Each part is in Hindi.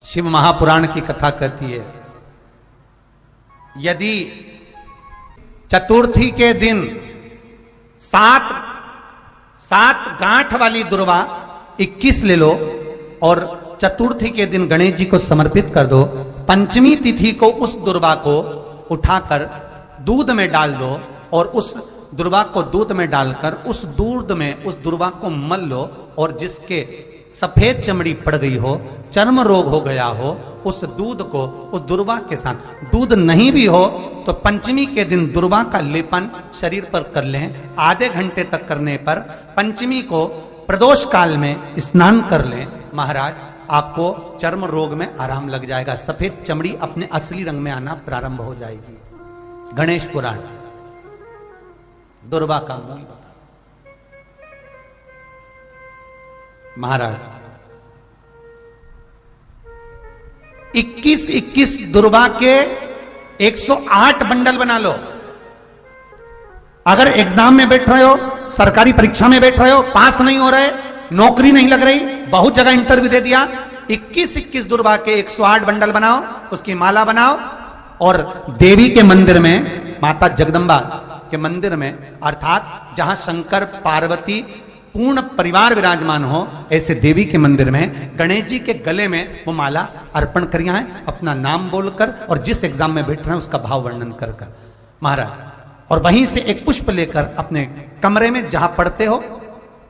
शिव महापुराण की कथा कहती है, यदि चतुर्थी के दिन सात गांठ वाली दुर्वा 21 ले लो और चतुर्थी के दिन गणेश जी को समर्पित कर दो। पंचमी तिथि को उस दुर्वा को उठाकर दूध में डाल दो और उस दुर्वा को दूध में डालकर उस दूध में उस दुर्वा को मल लो और जिसके सफेद चमड़ी पड़ गई हो, चर्म रोग हो गया हो, उस दूध को उस दुर्वा के साथ, दूध नहीं भी हो तो पंचमी के दिन दुर्वा का लेपन शरीर पर कर लें। आधे घंटे तक करने पर पंचमी को प्रदोष काल में स्नान कर लें। महाराज, आपको चर्म रोग में आराम लग जाएगा, सफेद चमड़ी अपने असली रंग में आना प्रारंभ हो जाएगी। गणेश पुराण दुर्वा का मूल बता। महाराज, 21 दुर्वा के 108 बंडल बना लो। अगर एग्जाम में बैठ रहे हो, सरकारी परीक्षा में बैठ रहे हो, पास नहीं हो रहे, नौकरी नहीं लग रही, बहुत जगह इंटरव्यू दे दिया, 21 दुर्वा के 108 बंडल बनाओ, उसकी माला बनाओ और देवी के मंदिर में, माता जगदम्बा के मंदिर में, अर्थात जहां शंकर पार्वती पूर्ण परिवार विराजमान हो, ऐसे देवी के मंदिर में गणेश जी के गले में वो माला अर्पण करिया है, अपना नाम बोलकर और जिस एग्जाम में बैठ रहे हैं उसका भाव वर्णन कर महाराज। और वहीं से एक पुष्प लेकर अपने कमरे में जहां पढ़ते हो,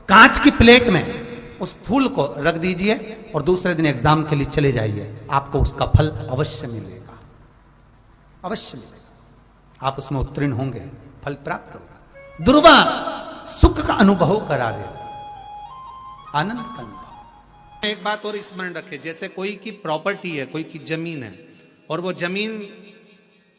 कांच की प्लेट में उस फूल को रख दीजिए और दूसरे दिन एग्जाम के लिए चले जाइए। आपको उसका फल अवश्य मिलेगा, अवश्य मिलेगा। आप उसमें उत्तीर्ण होंगे, फल प्राप्त होगा। दुर्वा सुख का अनुभव करा देता, आनंद का अनुभव। एक बात और स्मरण रखे, जैसे कोई की प्रॉपर्टी है, कोई की जमीन है और वो जमीन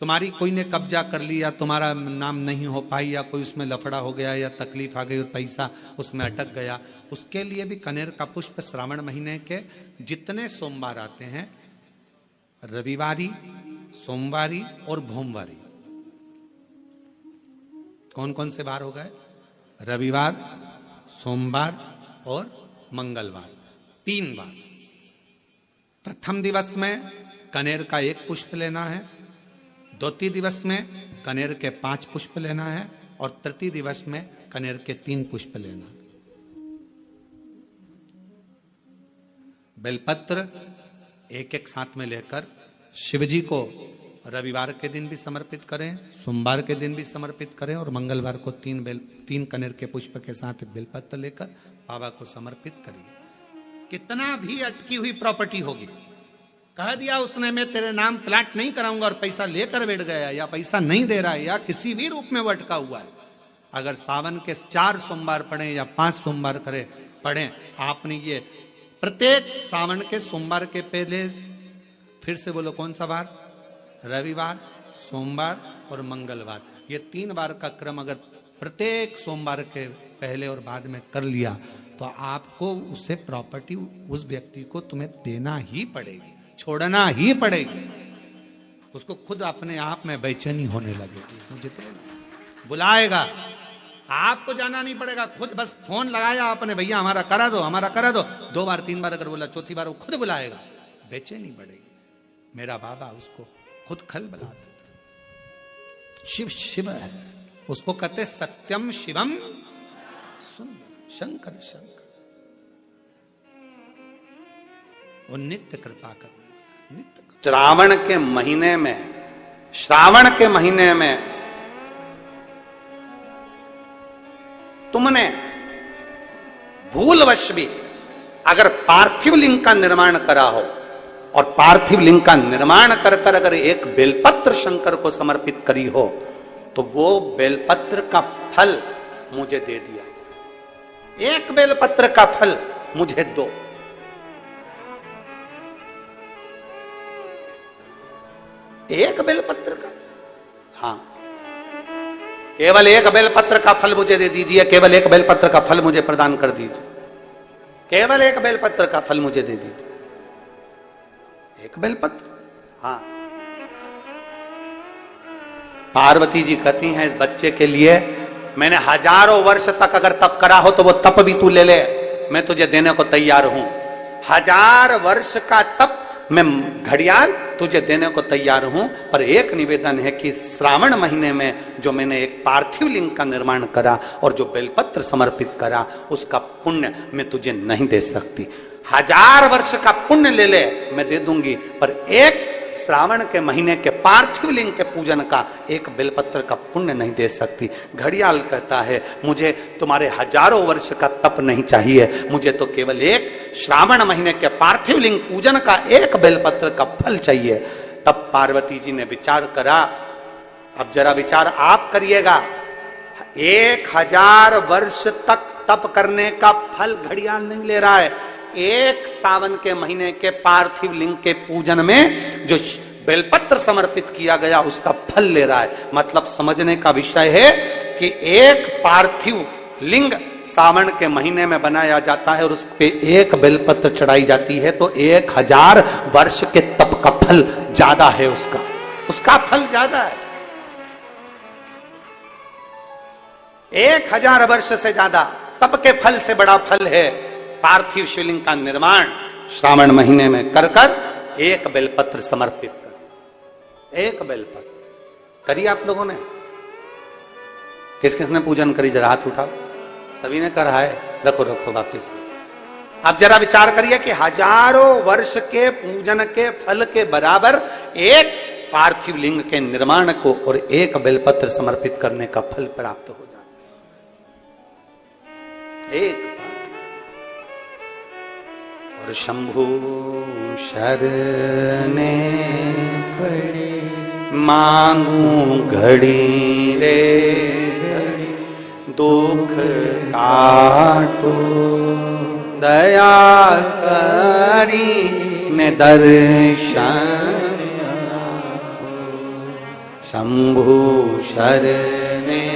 तुम्हारी कोई ने कब्जा कर लिया, तुम्हारा नाम नहीं हो पाई, या कोई उसमें लफड़ा हो गया या तकलीफ आ गई और पैसा उसमें अटक गया, उसके लिए भी कनेर का पुष्प श्रावण महीने के जितने सोमवार आते हैं, रविवारी, सोमवारी और भोमवारी, कौन कौन से बार हो गए? रविवार, सोमवार और मंगलवार, 3 बार। प्रथम दिवस में कनेर का 1 पुष्प लेना है, द्वितीय दिवस में कनेर के 5 पुष्प लेना है और तृतीय दिवस में कनेर के 3 पुष्प लेना। बेलपत्र एक साथ में लेकर शिव जी को रविवार के दिन भी समर्पित करें, सोमवार के दिन भी समर्पित करें और मंगलवार को 3 कनेर के पुष्प के साथ बेलपत्र लेकर बाबा को समर्पित करिए। कितना भी अटकी हुई प्रॉपर्टी होगी, कह दिया उसने मैं तेरे नाम प्लाट नहीं कराऊंगा और पैसा लेकर बैठ गया या पैसा नहीं दे रहा है या किसी भी रूप में वो अटका हुआ है, अगर सावन के 4 सोमवार पढ़े या 5 सोमवार पढ़े, आपने ये प्रत्येक सावन के सोमवार के पहले, फिर से बोलो कौन सा बार? रविवार, सोमवार और मंगलवार, ये 3 बार का क्रम अगर प्रत्येक सोमवार के पहले और बाद में कर लिया तो आपको उससे प्रॉपर्टी उस व्यक्ति को तुम्हें देना ही पड़ेगी, छोड़ना ही पड़ेगी। उसको खुद अपने आप में बेचैनी होने लगेगी, मुझे बुलाएगा, आपको जाना नहीं पड़ेगा, खुद बस फोन लगाया आपने, भैया हमारा करा दो, हमारा करा दो, 2 बार 3 बार अगर बोला, चौथी बार वो खुद बुलाएगा, बेचैनी बढ़ेगी। मेरा बाबा उसको खुद खल बुला देता। शिव शिव है, उसको कहते सत्यम शिवम सुंदर, शंकर शंकर, वो नित्य कृपा कर, नित्य। श्रावण के महीने में तुमने भूलवश भी अगर पार्थिव लिंग का निर्माण करा हो और पार्थिव लिंग का निर्माण कर अगर एक बेलपत्र शंकर को समर्पित करी हो तो वो बेलपत्र का फल मुझे दे दिया जाए। 1 बेलपत्र का फल मुझे दो। एक बेलपत्र का, हाँ, केवल 1 बेलपत्र का फल मुझे दे दीजिए, केवल 1 बेलपत्र का फल मुझे प्रदान कर दीजिए, केवल 1 बेलपत्र का फल मुझे दे दीजिए। 1 बेलपत्र, हाँ। पार्वती जी कहती हैं इस बच्चे के लिए, मैंने हजारों वर्ष तक अगर तप करा हो तो वो तप भी तू ले ले, मैं तुझे देने को तैयार हूं। 1000 वर्ष का तप मैं घड़ियाल तुझे देने को तैयार हूं, पर एक निवेदन है कि श्रावण महीने में जो मैंने एक पार्थिव लिंग का निर्माण करा और जो बेलपत्र समर्पित करा, उसका पुण्य मैं तुझे नहीं दे सकती। 1000 वर्ष का पुण्य ले ले, मैं दे दूंगी, पर एक श्रावण के महीने के पार्थिव लिंग के पूजन का एक बेलपत्र का पुण्य नहीं दे सकती। घड़ियाल कहता है, मुझे तुम्हारे 1000 वर्ष का तप नहीं चाहिए, मुझे तो केवल एक श्रावण महीने के पार्थिव लिंग पूजन का एक बेलपत्र का फल चाहिए। तब पार्वती जी ने विचार करा, अब जरा विचार आप करिएगा, 1000 वर्ष तक तप करने का फल घड़ियाल नहीं ले रहा है, एक सावन के महीने के पार्थिव लिंग के पूजन में जो बेलपत्र समर्पित किया गया उसका फल ले रहा है। मतलब समझने का विषय है कि एक पार्थिव लिंग सावन के महीने में बनाया जाता है और उस पे एक बेलपत्र चढ़ाई जाती है, तो 1000 वर्ष के तप का फल ज्यादा है, उसका फल ज्यादा है। 1000 वर्ष से ज्यादा तप के फल से बड़ा फल है पार्थिव शिवलिंग का निर्माण श्रावण महीने में कर एक बेलपत्र समर्पित कर। एक बेलपत्र करिए आप लोगों ने, किस किसने पूजन करी, जरा हाथ उठाओ। सभी ने करा है, रखो वापिस। अब जरा विचार करिए कि 1000 वर्ष के पूजन के फल के बराबर एक पार्थिव लिंग के निर्माण को और एक बेलपत्र समर्पित करने का फल प्राप्त हो जाए। एक और शंभु शरणे पड़े मांगू घड़ी रे घड़ी, दुख काटो दया करी ने दर्शन। शंभु शरणे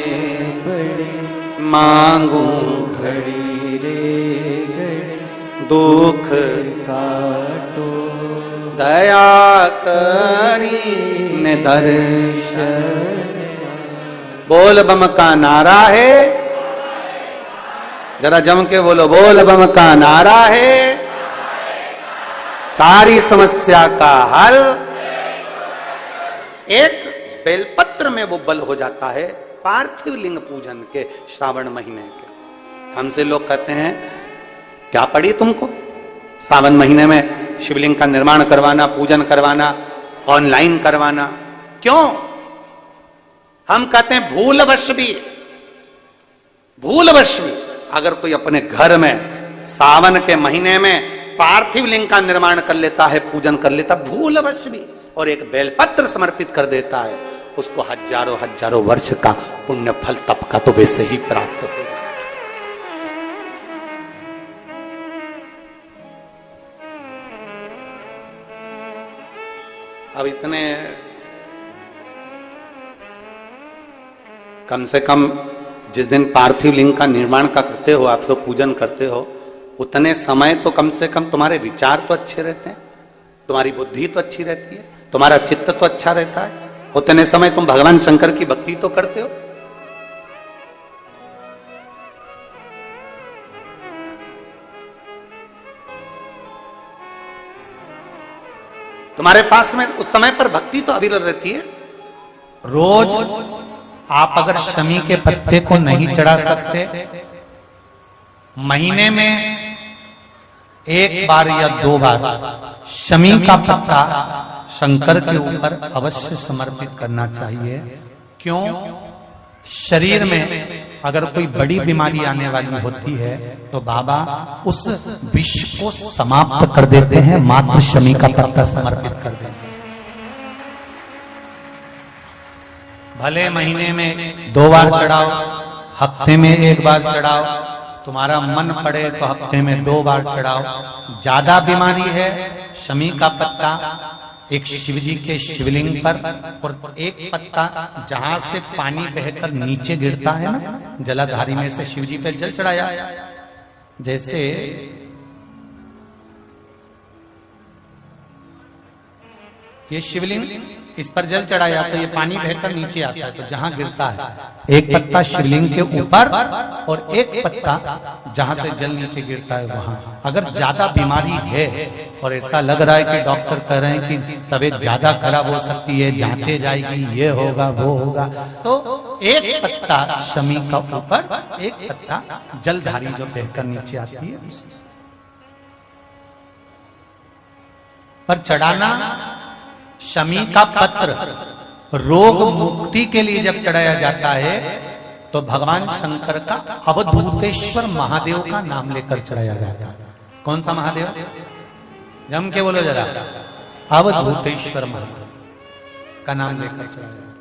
पड़े मांगू घड़ी रे घड़ी, दुख काटो दया करी ने दर्शन। बोल बम का नारा है, जरा जम के बोलो, बोल बम का नारा है, सारी समस्या का हल। एक बेलपत्र में वो बल हो जाता है पार्थिव लिंग पूजन के श्रावण महीने के। हमसे लोग कहते हैं, क्या पड़ी तुमको सावन महीने में शिवलिंग का निर्माण करवाना, पूजन करवाना, ऑनलाइन करवाना, क्यों? हम कहते हैं भूलवश भी अगर कोई अपने घर में सावन के महीने में पार्थिव लिंग का निर्माण कर लेता है, पूजन कर लेता, भूलवश भी, और एक बेलपत्र समर्पित कर देता है, उसको हजारों वर्ष का पुण्य फल तप का तो वैसे ही प्राप्त होगा। अब इतने कम से कम जिस दिन पार्थिव लिंग का निर्माण का करते हो, आप लोग पूजन करते हो, उतने समय तो कम से कम तुम्हारे विचार तो अच्छे रहते हैं, तुम्हारी बुद्धि तो अच्छी रहती है, तुम्हारा चित्त तो अच्छा रहता है, उतने समय तुम भगवान शंकर की भक्ति तो करते हो। तुम्हारे पास में उस समय पर भक्ति तो अविरल रहती है। रोज आप अगर शमी के पत्ते को नहीं चढ़ा सकते, महीने में 1 बार या 2 बार शमी का पत्ता शंकर के ऊपर अवश्य समर्पित करना चाहिए। क्यों? शरीर में अगर कोई बड़ी बीमारी आने वाली होती है तो बाबा उस विष को समाप्त कर देते हैं, मात्र शमी का पत्ता समर्पित कर देते हैं। भले महीने में 2 बार चढ़ाओ, हफ्ते में 1 बार चढ़ाओ, तुम्हारा मन पड़े तो हफ्ते में 2 बार चढ़ाओ। ज्यादा बीमारी है, शमी का पत्ता एक शिवजी के शिवलिंग पर, और एक पत्ता जहां से पानी बहकर नीचे गिरता है ना, जलाधारी में से शिवजी पे जल चढ़ाया। जैसे ये शिवलिंग, इस पर जल चढ़ाया तो ये पानी बहकर नीचे आता है, तो जहां गिरता है एक पत्ता शिवलिंग के ऊपर और एक पत्ता जहां से जल नीचे गिरता है वहां। अगर ज्यादा बीमारी है और ऐसा लग रहा है कि डॉक्टर कह रहे हैं कि तबीयत ज्यादा खराब हो सकती है, जांचे जाएगी, ये होगा वो होगा, तो एक पत्ता शमी का ऊपर, एक पत्ता जलधारी जो बहकर नीचे आती है पर चढ़ाना। शमी का पत्र रोग मुक्ति के लिए जब चढ़ाया जाता है तो भगवान शंकर का अवधूतेश्वर महादेव का नाम लेकर चढ़ाया जाता है। कौन सा महादेव? जम के बोलो जरा। अवधूतेश्वर महादेव का नाम लेकर चढ़ाया जाता है।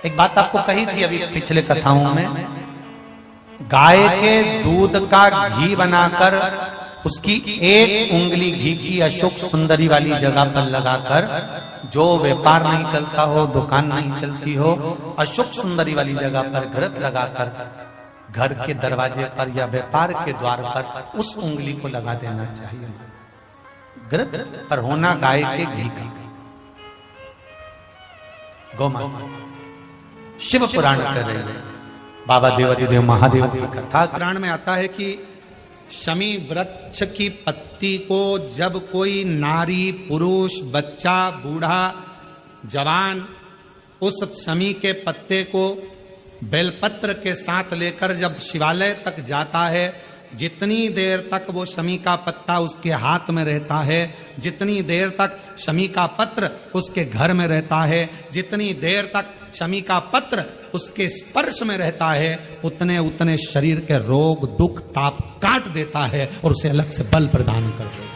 एक बात आपको कही थी अभी पिछले कथाओं में, गाय के दूध का घी बनाकर उसकी एक उंगली घी की अशोक सुंदरी वाली जगह पर लगाकर, जो व्यापार नहीं चलता हो, दुकान नहीं चलती हो, अशोक सुंदरी वाली जगह पर घृत लगाकर घर के दरवाजे पर या व्यापार के द्वार पर उस उंगली को लगा देना चाहिए। घृत पर होना गाय के घी का। गौमाता शिव पुराण कर रहे हैं, बाबा देवादिदेव महादेव की कथा पुराण में आता है कि शमी वृक्ष की पत्ती को जब कोई नारी, पुरुष, बच्चा, बूढ़ा, जवान उस शमी के पत्ते को बेलपत्र के साथ लेकर जब शिवालय तक जाता है, जितनी देर तक वो शमी का पत्ता उसके हाथ में रहता है, जितनी देर तक शमी का पत्र उसके घर में रहता है, जितनी देर तक शमी का पत्र उसके स्पर्श में रहता है, उतने उतने शरीर के रोग, दुख, ताप काट देता है और उसे अलग से बल प्रदान कर देता है।